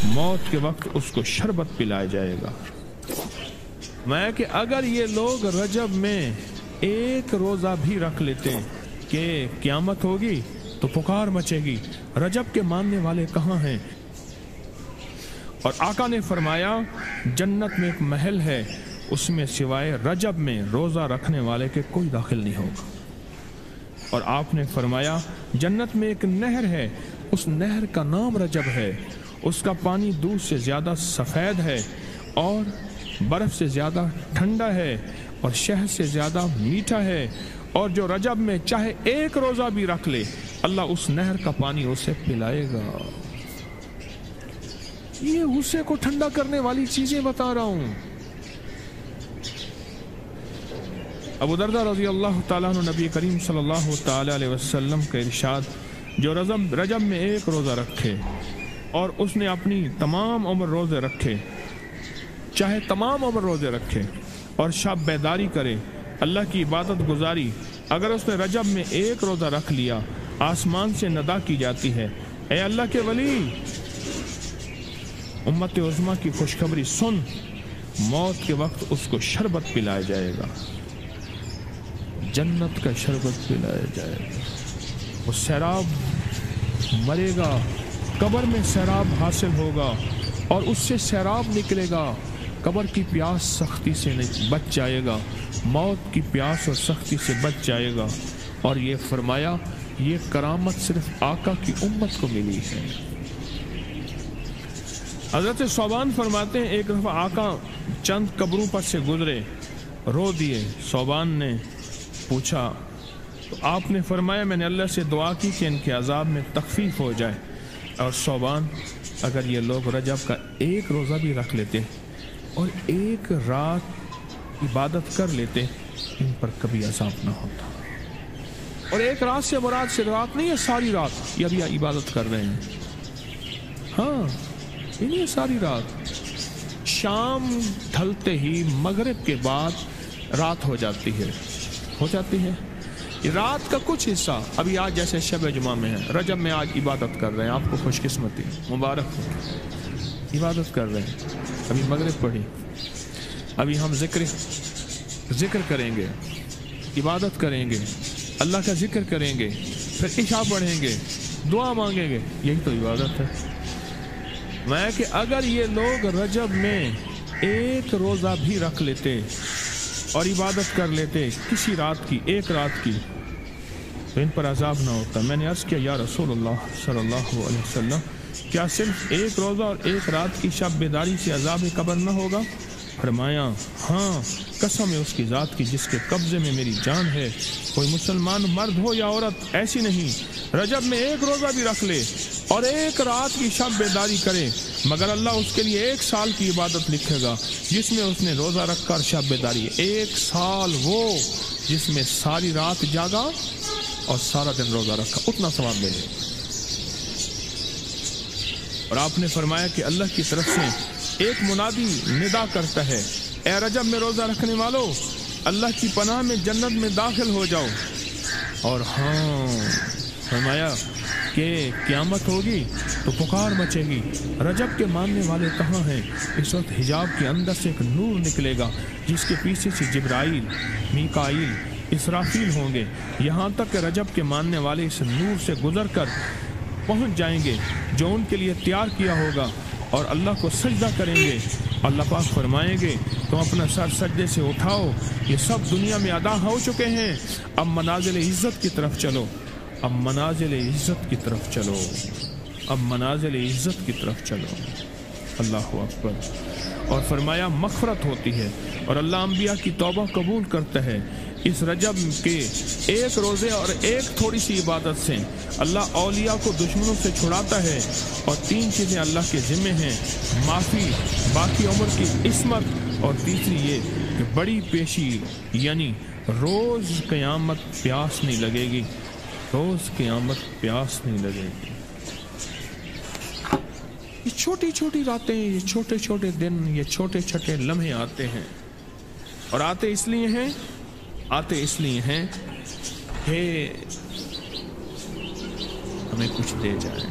मौत के वक्त उसको शरबत पिलाया जाएगा। मैं कि अगर ये लोग रजब में एक रोज़ा भी रख लेते कि क़यामत होगी तो पुकार मचेगी, रजब के मानने वाले कहाँ हैं। और आका ने फरमाया जन्नत में एक महल है, उसमें सिवाय रजब में रोज़ा रखने वाले के कोई दाखिल नहीं होगा। और आपने फरमाया जन्नत में एक नहर है, उस नहर का नाम रजब है, उसका पानी दूध से ज़्यादा सफ़ेद है और बर्फ़ से ज़्यादा ठंडा है और शहद से ज़्यादा मीठा है। और जो रजब में चाहे एक रोज़ा भी रख ले, अल्लाह उस नहर का पानी उसे पिलाएगा। ये गुस्से को ठंडा करने वाली चीज़ें बता रहा हूँ। अबू दरदा रज़ी अल्लाह ताला अन्हु नबी करीम सल्लल्लाहु ताला अलैहि वसल्लम का इरशाद, जो रजब में एक रोज़ा रखे और उसने अपनी तमाम उम्र रोज़े रखे, चाहे तमाम उम्र रोज़े रखे और शब बेदारी करे, अल्लाह की इबादत गुजारी, अगर उसने रजब में एक रोज़ा रख लिया, आसमान से नदा की जाती है, ए अल्लाह के वली, उम्मत उज़्मा की खुशखबरी सुन, मौत के वक्त उसको शरबत पिलाया जाएगा, जन्नत का शरबत पिलाया जाएगा। वो सैराब मरेगा, कब्र में सैराब हासिल होगा और उससे सैराब निकलेगा, कब्र की प्यास सख्ती से बच जाएगा, मौत की प्यास और सख्ती से बच जाएगा। और ये फरमाया ये करामत सिर्फ आका की उम्मत को मिली है। हज़रत सौबान फरमाते हैं एक दफ़ा आका चंद कब्रों पर से गुजरे, रो दिए। सौबान ने पूछा तो आपने फरमाया मैंने अल्लाह से दुआ की कि इनके अजाब में तखफीफ हो जाए। और सौबान, अगर ये लोग रजब का एक रोज़ा भी रख लेते और एक रात इबादत कर लेते, इन पर कभी अजाब ना होता। और एक रात से मुराद से रात नहीं है, सारी रात ये अभी इबादत कर रहे हैं। हाँ, ये नहीं है सारी रात। शाम ढलते ही मगरिब के बाद रात हो जाती है, रात का कुछ हिस्सा। अभी आज जैसे शब जुमा में है, रजब में आज इबादत कर रहे हैं, आपको खुशकिस्मती मुबारक हो, इबादत कर रहे हैं। अभी मगरिब पढ़ी, अभी हम जिक्र करेंगे, इबादत करेंगे, अल्लाह का जिक्र करेंगे, फिर इशा पढ़ेंगे, दुआ मांगेंगे, यही तो इबादत है। मैं कि अगर ये लोग रजब में एक रोज़ा भी रख लेते और इबादत कर लेते किसी रात की, एक रात की, तो इन पर अजाब ना होता। मैंने अर्ज़ किया या रसूलुल्लाह सल्लल्लाहु अलैहि वसल्लम, क्या सिर्फ एक रोज़ा और एक रात की शब बेदारी से अजाब कब्र ना होगा? फरमाया हाँ, कसम है उसकी ज़ात की जिसके कब्ज़े में मेरी जान है, कोई मुसलमान मर्द हो या औरत ऐसी नहीं रजब में एक रोज़ा भी रख ले और एक रात की शब बेदारी करे, मगर अल्लाह उसके लिए 1 साल की इबादत लिखेगा जिसमें उसने रोज़ा रखकर शब बेदारी। 1 साल वो जिसमें सारी रात जागा और सारा दिन रोज़ा रखा, उतना सवाब मिले। और आपने फरमाया कि अल्लाह की तरफ से एक मुनादी निदा करता है, ए रजब में रोज़ा रखने वालों, अल्लाह की पनाह में जन्नत में दाखिल हो जाओ। और हाँ, फरमाया कि क़यामत होगी तो पुकार मचेगी, रजब के मानने वाले कहाँ हैं। इस वक्त हिजाब के अंदर से एक नूर निकलेगा जिसके पीछे से जिब्राइल, मीकाईल, इसराफील होंगे, यहाँ तक कि रजब के मानने वाले इस नूर से गुजर कर पहुँच जाएंगे जो उनके लिए तैयार किया होगा और अल्लाह को सजदा करेंगे। अल्लाह पाक फरमाएंगे तुम अपना सर सजदे से उठाओ, ये सब दुनिया में अदा हो चुके हैं, अब मनाजिल इज़्ज़त की तरफ चलो, अब मनाजिल इज़्ज़त की तरफ चलो, अब मनाजिल इज़्ज़त की तरफ चलो। अल्लाह अकबर। और फरमाया मग़फ़रत होती है और अल्लाह अंबिया की तौबा कबूल करता है। इस रजब के एक रोज़े और एक थोड़ी सी इबादत से अल्लाह औलिया को दुश्मनों से छुड़ाता है। और 3 चीज़ें अल्लाह के ज़िम्मे हैं, माफ़ी, बाकी उम्र की इस्मत, और तीसरी ये कि बड़ी पेशी, यानी रोज़ क़यामत प्यास नहीं लगेगी, रोज़ क़यामत प्यास नहीं लगेगी। ये छोटी छोटी रातें, ये छोटे छोटे दिन, ये छोटे छोटे लम्हे आते हैं, और आते इसलिए हैं कि हमें कुछ दे जाए,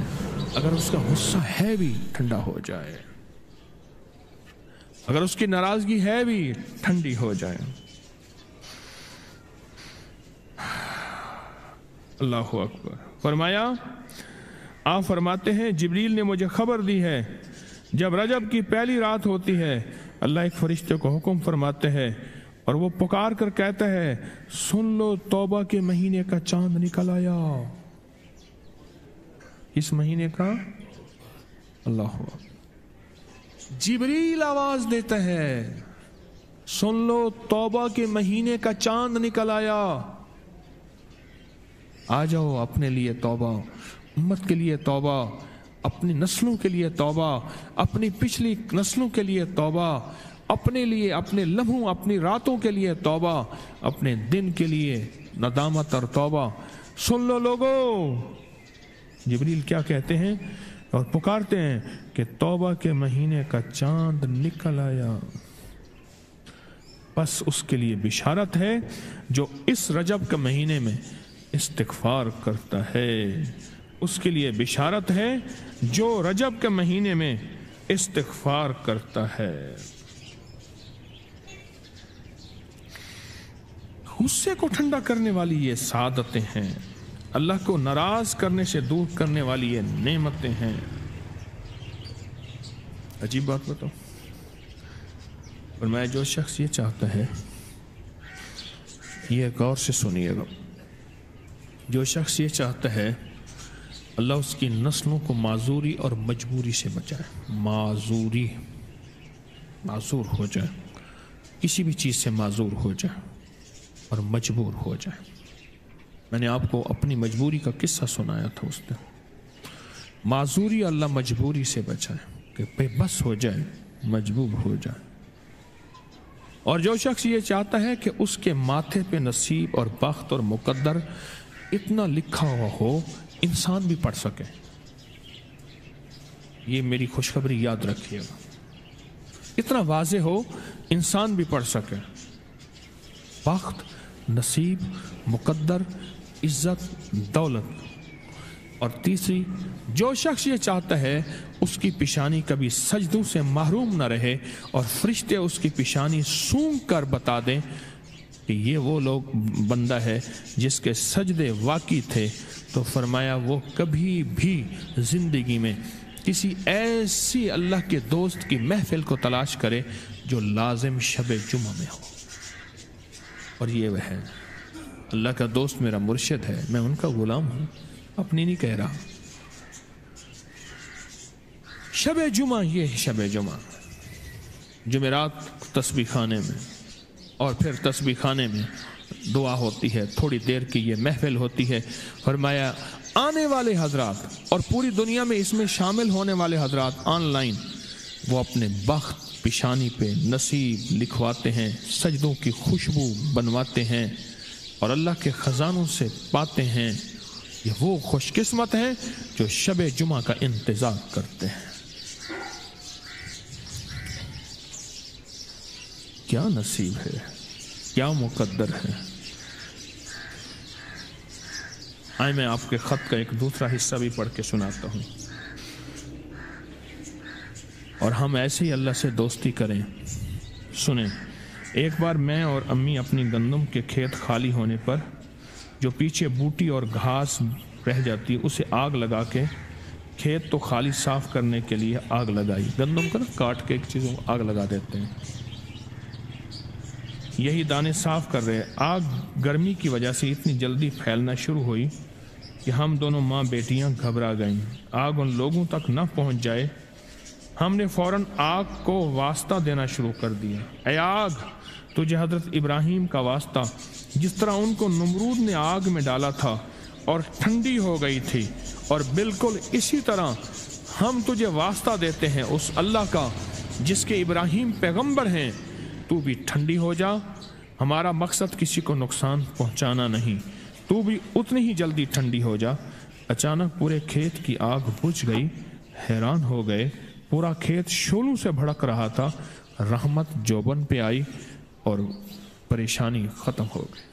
अगर उसका गुस्सा है भी ठंडा हो जाए, अगर उसकी नाराजगी है भी ठंडी हो जाए। अल्लाहु अकबर। फरमाया, आप फरमाते हैं जिब्रील ने मुझे खबर दी है जब रजब की पहली रात होती है अल्लाह एक फरिश्ते को हुक्म फरमाते हैं और वो पुकार कर कहता है सुन लो तौबा के महीने का चांद निकल आया। इस महीने का अल्लाह जिब्रील आवाज देता है सुन लो तौबा के महीने का चांद निकल आया, आ जाओ अपने लिए तौबा, उम्मत के लिए तौबा, अपनी नस्लों के लिए तौबा, अपनी पिछली नस्लों के लिए तौबा, अपने लिए, अपने लम्हों, अपनी रातों के लिए तौबा, अपने दिन के लिए नदामत और तौबा। सुन लो लोगों। जिब्रील क्या कहते हैं और पुकारते हैं कि तौबा के महीने का चांद निकल आया। बस उसके लिए बिशारत है जो इस रजब के महीने में इस्तिग़फ़ार करता है, उसके लिए बिशारत है जो रजब के महीने में इस्तिग़फ़ार करता है। गुस्से को ठंडा करने वाली ये सादतें हैं, अल्लाह को नाराज करने से दूर करने वाली ये नेमतें हैं। अजीब बात बताओ, फरमाया जो शख्स ये चाहता है, ये गौर से सुनिएगा, जो शख्स ये चाहता है अल्लाह उसकी नस्लों को माजूरी और मजबूरी से बचाए, माजूरी, माजूर हो जाए, किसी भी चीज़ से माजूर हो जाए और मजबूर हो जाए। मैंने आपको अपनी मजबूरी का किस्सा सुनाया था उस दिन। माजूरी अल्लाह मजबूरी से बचाए कि बेबस हो जाए, मजबूर हो जाए। और जो शख्स ये चाहता है कि उसके माथे पे नसीब और बख्त और मुकद्दर इतना लिखा हुआ हो इंसान भी पढ़ सके, ये मेरी खुशखबरी याद रखिएगा, इतना वाज़े हो इंसान भी पढ़ सके, बख्त, नसीब, मुकद्दर, इज्जत, दौलत। और तीसरी, जो शख्स ये चाहता है उसकी पिशानी कभी सजदों से महरूम न रहे और फरिश्ते उसकी पिशानी सूंघ कर बता दें कि ये वो लोग बंदा है जिसके सजदे वाक़ई थे, तो फरमाया वो कभी भी ज़िंदगी में किसी ऐसी अल्लाह के दोस्त की महफिल को तलाश करे जो लाजिम शब जुमा में हो। और ये वह है, अल्लाह का दोस्त मेरा मुर्शिद है, मैं उनका गुलाम हूँ, अपनी नहीं कह रहा। शब जुमा, ये है शब जुमा, जुमेरात तस्बीह खाने में, और फिर तस्बीह खाने में दुआ होती है, थोड़ी देर की ये महफिल होती है। फरमाया आने वाले हजरात और पूरी दुनिया में इसमें शामिल होने वाले हजरात ऑनलाइन, वो अपने बख्त पिशानी पे नसीब लिखवाते हैं, सजदों की खुशबू बनवाते हैं और अल्लाह के ख़जानों से पाते हैं। ये वो खुशकिस्मत हैं जो शब जुमा का इंतज़ार करते हैं। क्या नसीब है, क्या मुकद्दर है। आए मैं आपके ख़त का एक दूसरा हिस्सा भी पढ़ के सुनाता हूँ और हम ऐसे ही अल्लाह से दोस्ती करें। सुने, एक बार मैं और अम्मी अपनी गंदम के खेत खाली होने पर जो पीछे बूटी और घास रह जाती उसे आग लगा के, खेत तो खाली साफ करने के लिए आग लगाई, गंदम को ना काट के एक चीज़ों को आग लगा देते हैं, यही दाने साफ कर रहे। आग गर्मी की वजह से इतनी जल्दी फैलना शुरू हुई कि हम दोनों माँ बेटियां घबरा गईं। आग उन लोगों तक न पहुंच जाए, हमने फौरन आग को वास्ता देना शुरू कर दिया। ऐ आग, तुझे हजरत इब्राहीम का वास्ता, जिस तरह उनको नमरूद ने आग में डाला था और ठंडी हो गई थी, और बिल्कुल इसी तरह हम तुझे वास्ता देते हैं उस अल्लाह का जिसके इब्राहीम पैगंबर हैं, तू भी ठंडी हो जा। हमारा मकसद किसी को नुकसान पहुंचाना नहीं, तू भी उतनी ही जल्दी ठंडी हो जा। अचानक पूरे खेत की आग बुझ गई, हैरान हो गए, पूरा खेत शोलों से भड़क रहा था। रहमत जोबन पे आई और परेशानी ख़त्म हो गई।